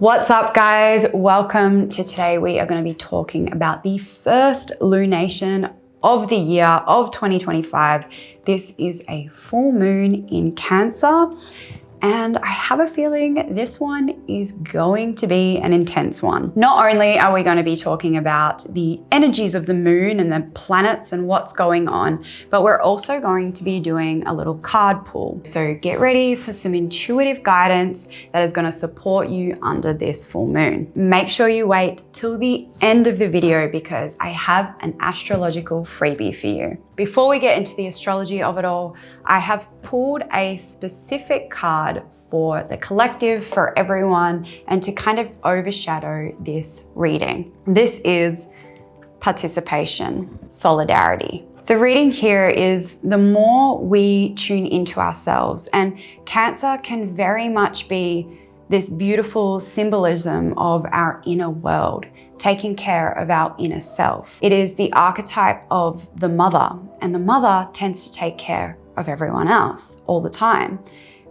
What's up, guys? Welcome to today. We are going to be talking about the first lunation of the year of 2025. This is a full moon in Cancer, and I have a feeling this one is going to be an intense one. Not only are we going to be talking about the energies of the moon and the planets and what's going on, but we're also going to be doing a little card pull. So get ready for some intuitive guidance that is going to support you under this full moon. Make sure you wait till the end of the video because I have an astrological freebie for you. Before we get into the astrology of it all, I have pulled a specific card for the collective, for everyone, and to kind of overshadow this reading. This is participation, solidarity. The reading here is the more we tune into ourselves, and Cancer can very much be this beautiful symbolism of our inner world, taking care of our inner self. It is the archetype of the mother, and the mother tends to take care of everyone else all the time.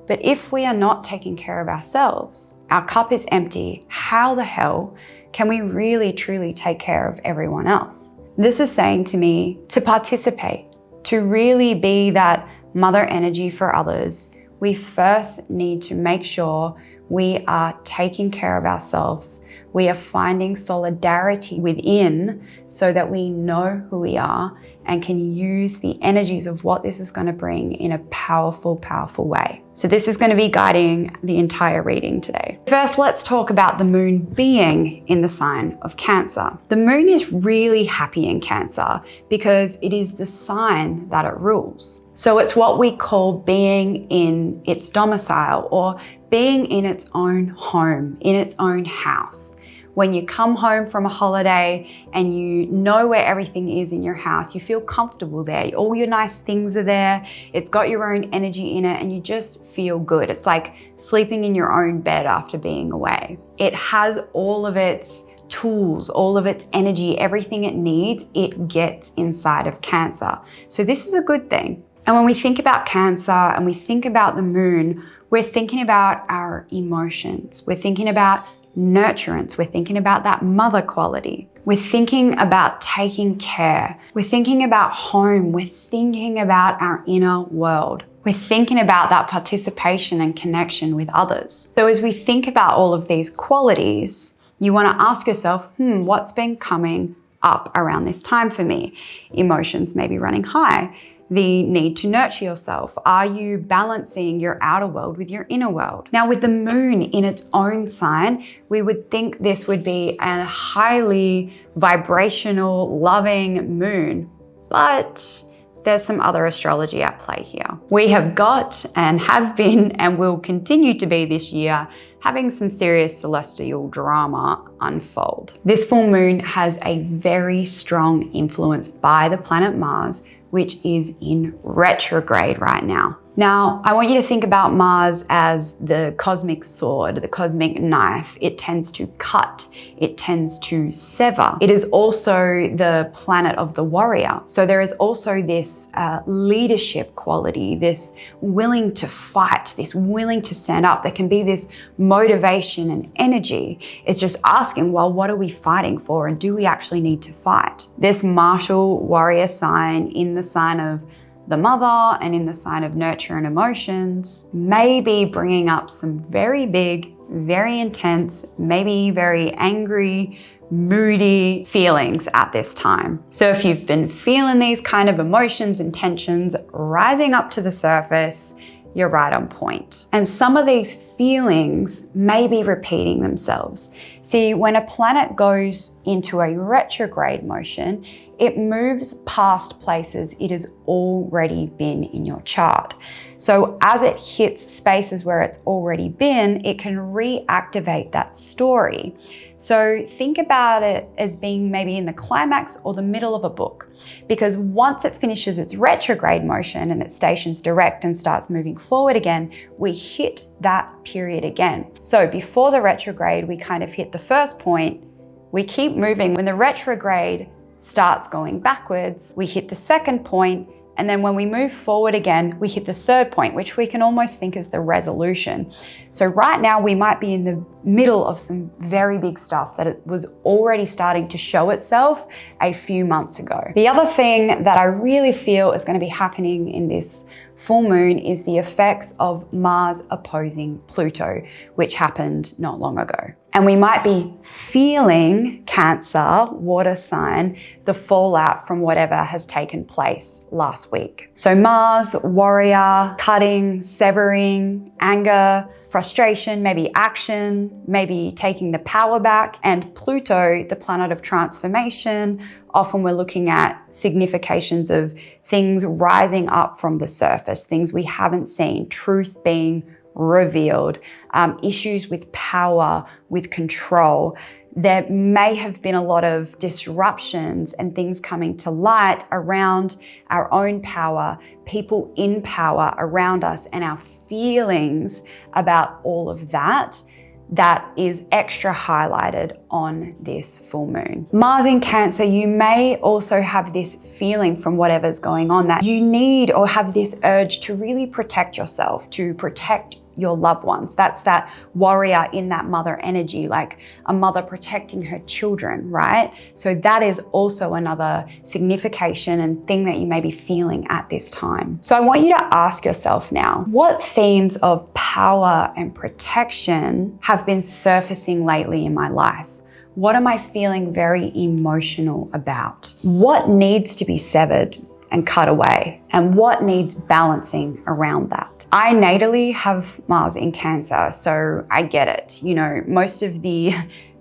But if we are not taking care of ourselves, our cup is empty, how the hell can we really truly take care of everyone else? This is saying to me to participate, to really be that mother energy for others. We first need to make sure we are taking care of ourselves. We are finding solidarity within so that we know who we are and can use the energies of what this is going to bring in a powerful, powerful way. So this is going to be guiding the entire reading today. First, let's talk about the moon being in the sign of Cancer. The moon is really happy in Cancer because it is the sign that it rules. So it's what we call being in its domicile, or being in its own home, in its own house. When you come home from a holiday and you know where everything is in your house, you feel comfortable there. All your nice things are there. It's got your own energy in it and you just feel good. It's like sleeping in your own bed after being away. It has all of its tools, all of its energy, everything it needs, it gets inside of Cancer. So this is a good thing. And when we think about Cancer and we think about the moon, we're thinking about our emotions. We're thinking about nurturance. We're thinking about that mother quality. We're thinking about taking care. We're thinking about home. We're thinking about our inner world. We're thinking about that participation and connection with others. So as we think about all of these qualities, you want to ask yourself, what's been coming up around this time for me? Emotions may be running high. The need to nurture yourself. Are you balancing your outer world with your inner world? Now, with the moon in its own sign, we would think this would be a highly vibrational, loving moon, but there's some other astrology at play here. We have got and have been and will continue to be this year having some serious celestial drama unfold. This full moon has a very strong influence by the planet Mars, which is in retrograde right now. Now, I want you to think about Mars as the cosmic sword, the cosmic knife. It tends to cut, it tends to sever. It is also the planet of the warrior. So there is also this leadership quality, this willing to fight, this willing to stand up. There can be this motivation and energy. It's just asking, well, what are we fighting for? And do we actually need to fight? This martial warrior sign in the sign of the mother and in the sign of nurture and emotions may be bringing up some very big, very intense, maybe very angry, moody feelings at this time. So if you've been feeling these kind of emotions and tensions rising up to the surface, you're right on point. And some of these feelings may be repeating themselves. See, when a planet goes into a retrograde motion, it moves past places it has already been in your chart. So as it hits spaces where it's already been, it can reactivate that story. So think about it as being maybe in the climax or the middle of a book, because once it finishes its retrograde motion and it stations direct and starts moving forward again, we hit that period again. So before the retrograde, we kind of hit the first point, we keep moving. When the retrograde starts going backwards, we hit the second point, and then when we move forward again, we hit the third point, which we can almost think as the resolution. So right now we might be in the middle of some very big stuff that it was already starting to show itself a few months ago. The other thing that I really feel is going to be happening in this full moon is the effects of Mars opposing Pluto, which happened not long ago. And we might be feeling, Cancer, water sign, the fallout from whatever has taken place last week. So Mars, warrior, cutting, severing, anger, frustration, maybe action, maybe taking the power back, and Pluto, the planet of transformation. Often we're looking at significations of things rising up from the surface, things we haven't seen, truth being revealed, issues with power, with control. There may have been a lot of disruptions and things coming to light around our own power, people in power around us, and our feelings about all of that. That is extra highlighted on this full moon. Mars in Cancer, you may also have this feeling from whatever's going on that you need or have this urge to really protect yourself, to protect your loved ones. That's that warrior in that mother energy, like a mother protecting her children, right? So that is also another signification and thing that you may be feeling at this time. So I want you to ask yourself now, what themes of power and protection have been surfacing lately in my life? What am I feeling very emotional about? What needs to be severed and cut away? And what needs balancing around that? I natally have Mars in Cancer, so I get it. You know, most of the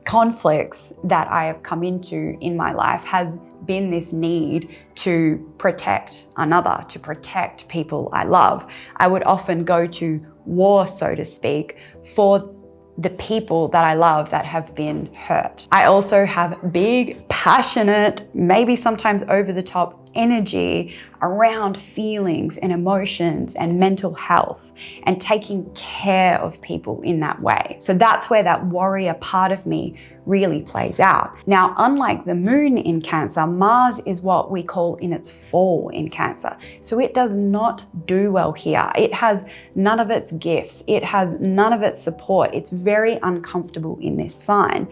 conflicts that I have come into in my life has been this need to protect another, to protect people I love. I would often go to war, so to speak, for the people that I love that have been hurt. I also have big, passionate, maybe sometimes over the top energy around feelings and emotions and mental health and taking care of people in that way. So that's where that warrior part of me really plays out. Now, unlike the moon in Cancer, Mars is what we call in its fall in Cancer. So it does not do well here. It has none of its gifts. It has none of its support. It's very uncomfortable in this sign.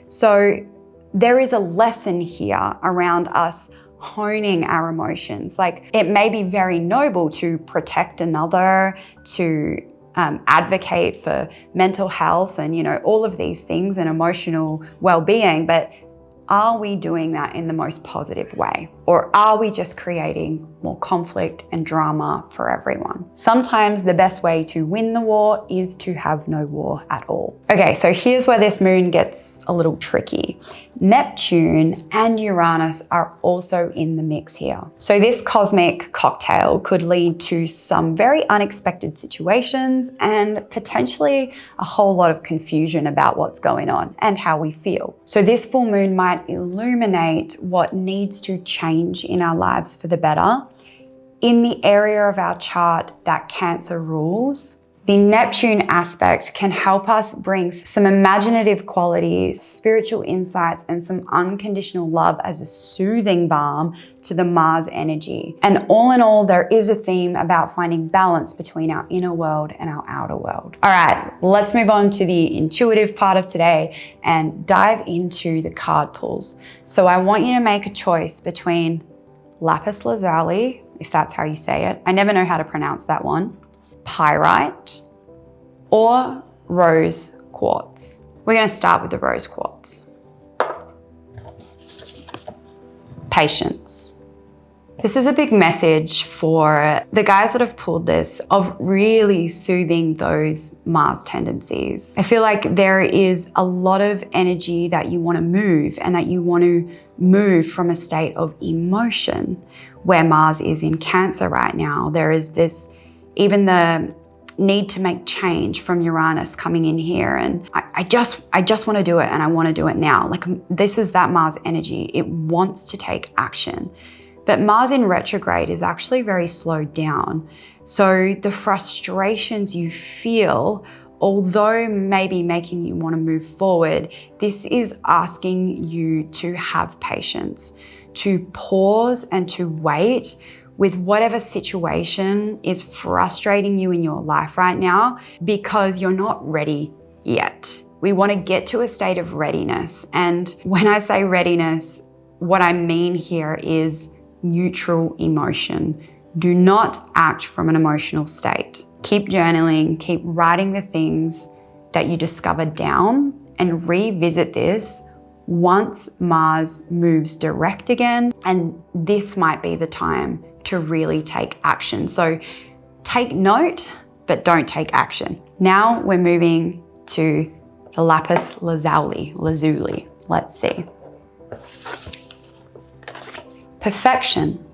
So there is a lesson here around us honing our emotions. Like, it may be very noble to protect another, to advocate for mental health and, you know, all of these things and emotional well-being, but are we doing that in the most positive way? Or are we just creating more conflict and drama for everyone? Sometimes the best way to win the war is to have no war at all. Okay, so here's where this moon gets a little tricky. Neptune and Uranus are also in the mix here. So this cosmic cocktail could lead to some very unexpected situations and potentially a whole lot of confusion about what's going on and how we feel. So this full moon might illuminate what needs to change in our lives for the better in the area of our chart that Cancer rules. The Neptune aspect can help us bring some imaginative qualities, spiritual insights, and some unconditional love as a soothing balm to the Mars energy. And all in all, there is a theme about finding balance between our inner world and our outer world. All right, let's move on to the intuitive part of today and dive into the card pulls. So I want you to make a choice between Lapis Lazuli, if that's how you say it. I never know how to pronounce that one. Pyrite, or rose quartz. We're going to start with the rose quartz. Patience. This is a big message for the guys that have pulled this of really soothing those Mars tendencies. I feel like there is a lot of energy that you want to move and that you want to move from a state of emotion where Mars is in Cancer right now. There is this, even the need to make change from Uranus coming in here, and I just want to do it, and I want to do it now. Like, this is that Mars energy. It wants to take action. But Mars in retrograde is actually very slowed down. So the frustrations you feel, although maybe making you want to move forward, this is asking you to have patience, to pause and to wait with whatever situation is frustrating you in your life right now, because you're not ready yet. We want to get to a state of readiness. And when I say readiness, what I mean here is neutral emotion. Do not act from an emotional state. Keep journaling, keep writing the things that you discover down, and revisit this once Mars moves direct again. And this might be the time to really take action. So take note, but don't take action. Now we're moving to the Lapis Lazuli. Let's see. Perfection,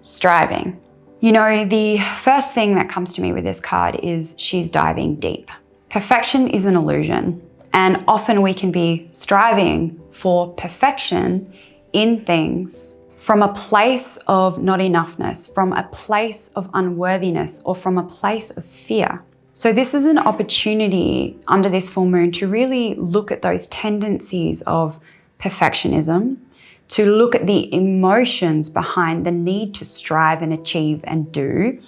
striving. You know, the first thing that comes to me with this card is she's diving deep. Perfection is an illusion, and often we can be striving for perfection in things from a place of not enoughness, from a place of unworthiness, or from a place of fear. So this is an opportunity under this full moon to really look at those tendencies of perfectionism, to look at the emotions behind the need to strive and achieve and do.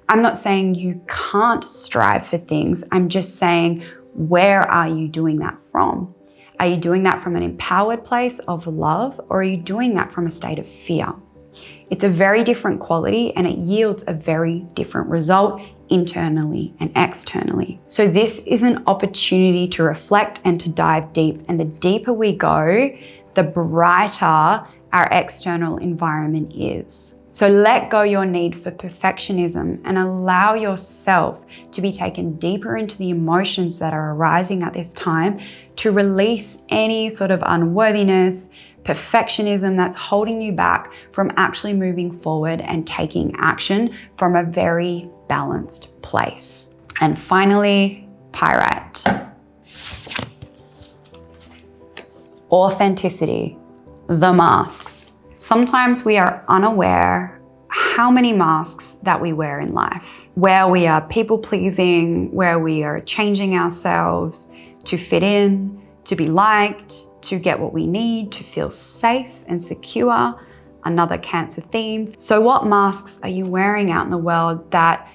I'm not saying you can't strive for things. I'm just saying, where are you doing that from? Are you doing that from an empowered place of love, or are you doing that from a state of fear? It's a very different quality, and it yields a very different result internally and externally. So this is an opportunity to reflect and to dive deep. And the deeper we go, the brighter our external environment is. So let go your need for perfectionism and allow yourself to be taken deeper into the emotions that are arising at this time, to release any sort of unworthiness, perfectionism that's holding you back from actually moving forward and taking action from a very balanced place. And finally, Pyrite. Authenticity, the masks. Sometimes we are unaware how many masks that we wear in life, where we are people pleasing, where we are changing ourselves to fit in, to be liked, to get what we need, to feel safe and secure. Another Cancer theme. So what masks are you wearing out in the world that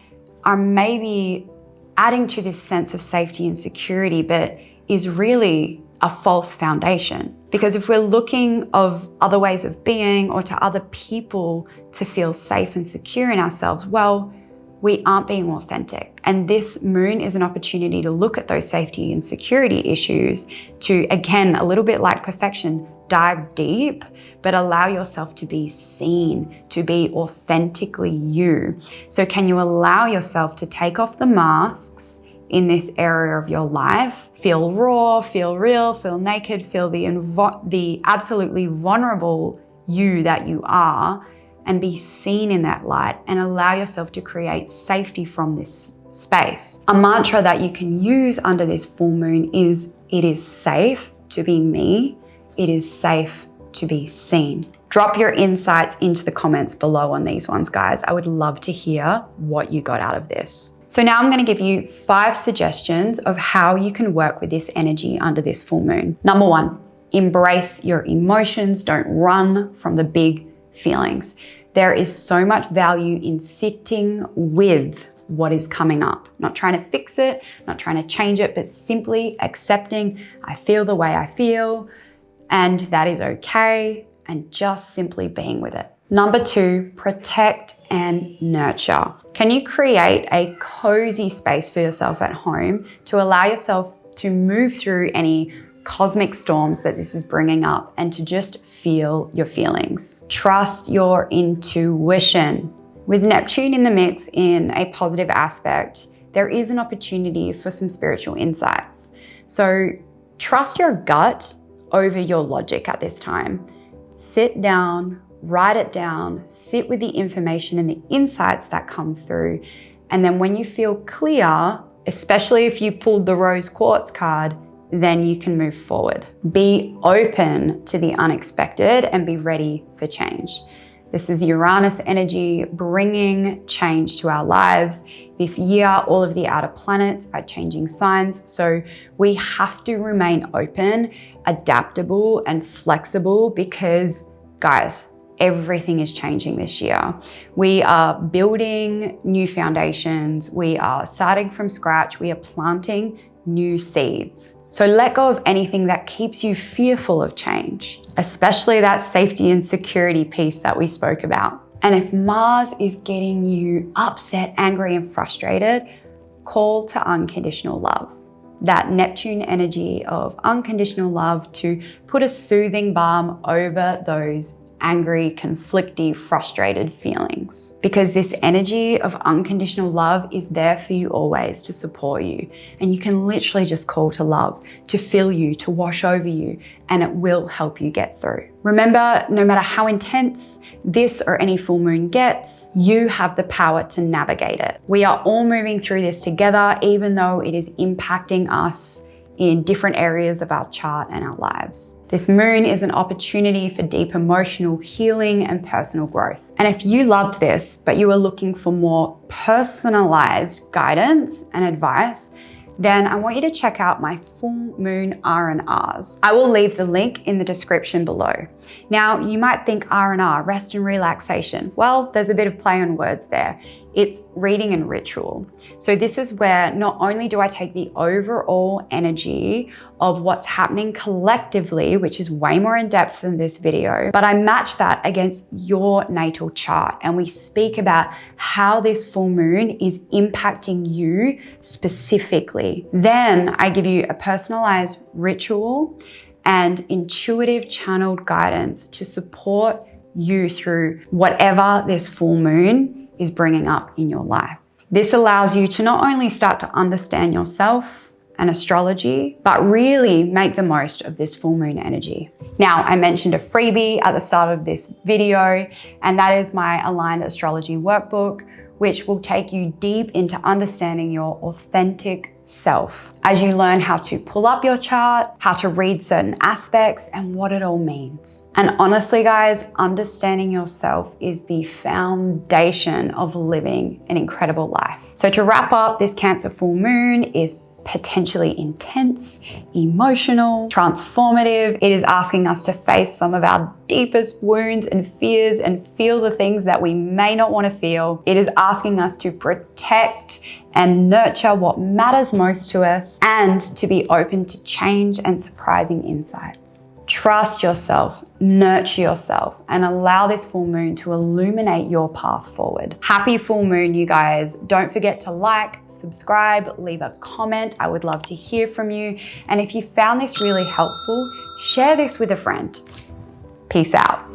are maybe adding to this sense of safety and security, but is really a false foundation? Because if we're looking of other ways of being or to other people to feel safe and secure in ourselves, well, we aren't being authentic. And this moon is an opportunity to look at those safety and security issues, to, again, a little bit like perfection, dive deep, but allow yourself to be seen, to be authentically you. So can you allow yourself to take off the masks in this area of your life, feel raw, feel real, feel naked, feel the absolutely vulnerable you that you are, and be seen in that light, and allow yourself to create safety from this space. A mantra that you can use under this full moon is, it is safe to be me. It is safe to be seen. Drop your insights into the comments below on these ones, guys. I would love to hear what you got out of this. So now I'm going to give you 5 suggestions of how you can work with this energy under this full moon. Number 1, embrace your emotions. Don't run from the big feelings. There is so much value in sitting with what is coming up. Not trying to fix it, not trying to change it, but simply accepting, I feel the way I feel, and that is okay, and just simply being with it. Number 2, protect and nurture. Can you create a cozy space for yourself at home to allow yourself to move through any cosmic storms that this is bringing up, and to just feel your feelings? Trust your intuition. With Neptune in the mix in a positive aspect, there is an opportunity for some spiritual insights. So trust your gut over your logic at this time. Sit down, write it down, sit with the information and the insights that come through. And then when you feel clear, especially if you pulled the Rose Quartz card, then you can move forward. Be open to the unexpected and be ready for change. This is Uranus energy bringing change to our lives. This year, all of the outer planets are changing signs. So we have to remain open, adaptable, and flexible, because, guys, everything is changing this year. We are building new foundations. We are starting from scratch. We are planting new seeds. So let go of anything that keeps you fearful of change, especially that safety and security piece that we spoke about. And if Mars is getting you upset, angry, and frustrated, call to unconditional love. That Neptune energy of unconditional love to put a soothing balm over those angry, conflicty, frustrated feelings. Because this energy of unconditional love is there for you always to support you. And you can literally just call to love, to fill you, to wash over you, and it will help you get through. Remember, no matter how intense this or any full moon gets, you have the power to navigate it. We are all moving through this together, even though it is impacting us in different areas of our chart and our lives. This moon is an opportunity for deep emotional healing and personal growth. And if you loved this, but you are looking for more personalized guidance and advice, then I want you to check out my full moon R&Rs. I will leave the link in the description below. Now, you might think R&R, rest and relaxation. Well, there's a bit of play on words there. It's reading and ritual. So this is where not only do I take the overall energy of what's happening collectively, which is way more in depth than this video, but I match that against your natal chart. And we speak about how this full moon is impacting you specifically. Then I give you a personalized ritual and intuitive channeled guidance to support you through whatever this full moon is bringing up in your life. This allows you to not only start to understand yourself and astrology, but really make the most of this full moon energy. Now, I mentioned a freebie at the start of this video, and that is my Aligned Astrology Workbook, which will take you deep into understanding your authentic self as you learn how to pull up your chart, how to read certain aspects, and what it all means. And honestly, guys, understanding yourself is the foundation of living an incredible life. So to wrap up, this Cancer full moon is potentially intense, emotional, transformative. It is asking us to face some of our deepest wounds and fears and feel the things that we may not want to feel. It is asking us to protect and nurture what matters most to us and to be open to change and surprising insights. Trust yourself, nurture yourself, and allow this full moon to illuminate your path forward. Happy full moon, you guys. Don't forget to like, subscribe, leave a comment. I would love to hear from you. And if you found this really helpful, share this with a friend. Peace out.